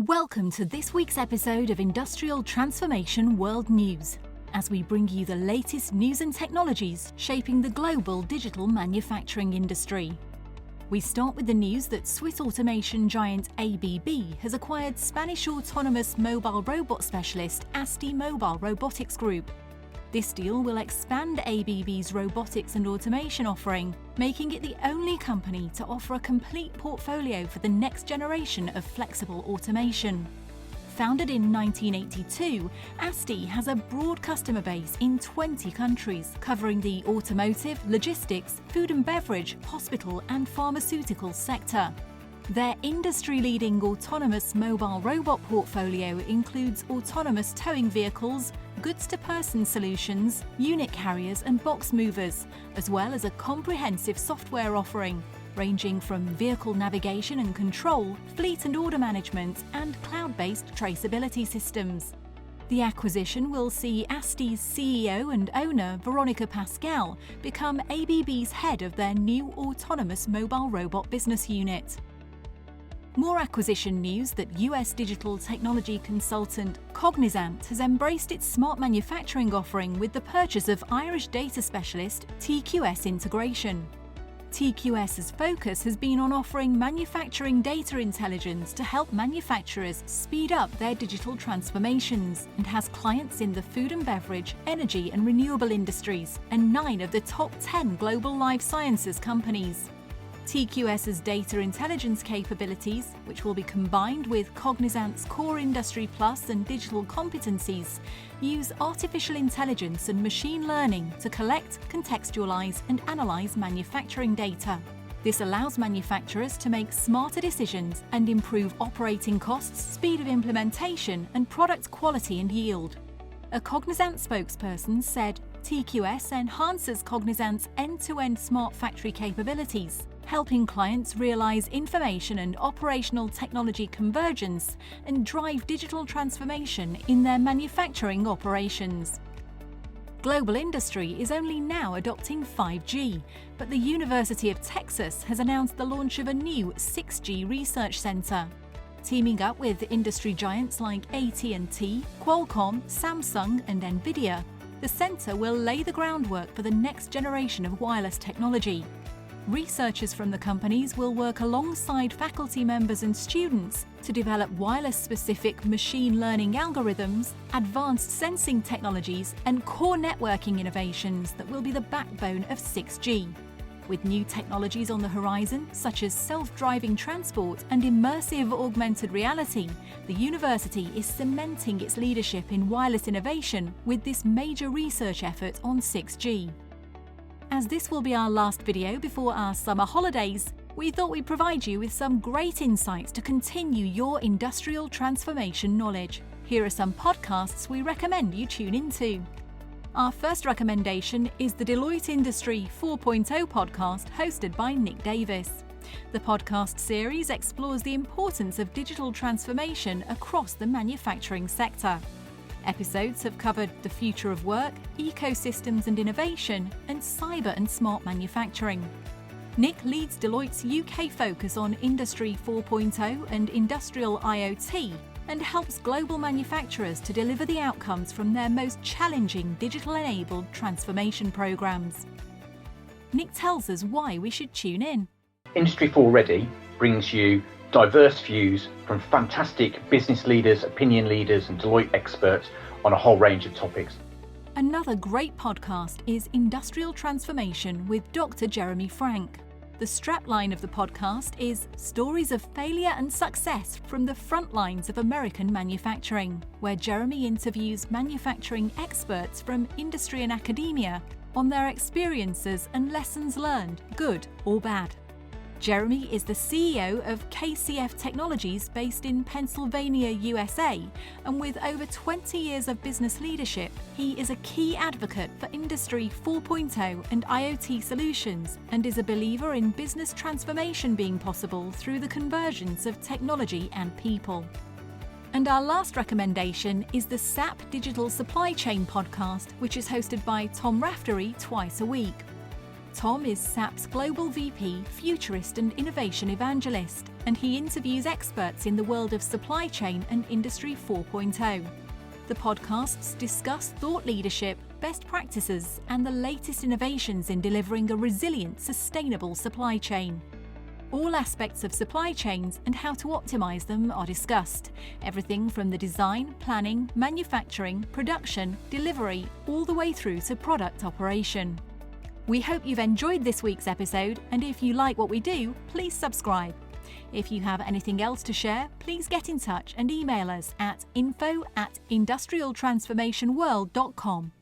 Welcome to this week's episode of Industrial Transformation World News, as we bring you the latest news and technologies shaping the global digital manufacturing industry. We start with the news that Swiss automation giant ABB has acquired Spanish autonomous mobile robot specialist ASTI Mobile Robotics Group. This deal will expand ABB's robotics and automation offering, making it the only company to offer a complete portfolio for the next generation of flexible automation. Founded in 1982, ASTI has a broad customer base in 20 countries, covering the automotive, logistics, food and beverage, hospital and pharmaceutical sector. Their industry-leading autonomous mobile robot portfolio includes autonomous towing vehicles, goods-to-person solutions, unit carriers and box movers, as well as a comprehensive software offering, ranging from vehicle navigation and control, fleet and order management, and cloud-based traceability systems. The acquisition will see ASTI's CEO and owner, Veronica Pascal, become ABB's head of their new autonomous mobile robot business unit. More acquisition news that US digital technology consultant Cognizant has embraced its smart manufacturing offering with the purchase of Irish data specialist TQS Integration. TQS's focus has been on offering manufacturing data intelligence to help manufacturers speed up their digital transformations, and has clients in the food and beverage, energy and renewable industries, and 9 of the top 10 global life sciences companies. TQS's data intelligence capabilities, which will be combined with Cognizant's core Industry Plus and digital competencies, use artificial intelligence and machine learning to collect, contextualize and analyze manufacturing data. This allows manufacturers to make smarter decisions and improve operating costs, speed of implementation and product quality and yield. A Cognizant spokesperson said, TQS enhances Cognizant's end-to-end smart factory capabilities, helping clients realize information and operational technology convergence and drive digital transformation in their manufacturing operations. Global industry is only now adopting 5G, but the University of Texas has announced the launch of a new 6G research center. Teaming up with industry giants like AT&T, Qualcomm, Samsung and Nvidia, the center will lay the groundwork for the next generation of wireless technology. Researchers from the companies will work alongside faculty members and students to develop wireless-specific machine learning algorithms, advanced sensing technologies, and core networking innovations that will be the backbone of 6G. With new technologies on the horizon, such as self-driving transport and immersive augmented reality, the university is cementing its leadership in wireless innovation with this major research effort on 6G. As this will be our last video before our summer holidays, we thought we'd provide you with some great insights to continue your industrial transformation knowledge. Here are some podcasts we recommend you tune into. Our first recommendation is the Deloitte Industry 4.0 podcast hosted by Nick Davis. The podcast series explores the importance of digital transformation across the manufacturing sector. Episodes have covered the future of work, ecosystems and innovation, and cyber and smart manufacturing. Nick leads Deloitte's UK focus on Industry 4.0 and industrial IoT, and helps global manufacturers to deliver the outcomes from their most challenging digital-enabled transformation programs. Nick tells us why we should tune in. Industry 4 Ready brings you diverse views from fantastic business leaders, opinion leaders and Deloitte experts on a whole range of topics. Another great podcast is Industrial Transformation with Dr. Jeremy Frank. The strapline of the podcast is Stories of Failure and Success from the Front Lines of American Manufacturing, where Jeremy interviews manufacturing experts from industry and academia on their experiences and lessons learned, good or bad. Jeremy is the CEO of KCF Technologies based in Pennsylvania, USA, and with over 20 years of business leadership, he is a key advocate for Industry 4.0 and IoT solutions, and is a believer in business transformation being possible through the convergence of technology and people. And our last recommendation is the SAP Digital Supply Chain podcast, which is hosted by Tom Raftery twice a week. Tom is SAP's Global VP, Futurist and Innovation Evangelist, and he interviews experts in the world of supply chain and Industry 4.0. The podcasts discuss thought leadership, best practices, and the latest innovations in delivering a resilient, sustainable supply chain. All aspects of supply chains and how to optimize them are discussed. Everything from the design, planning, manufacturing, production, delivery, all the way through to product operation. We hope you've enjoyed this week's episode, and if you like what we do, please subscribe. If you have anything else to share, please get in touch and email us at info@industrialtransformationworld.com.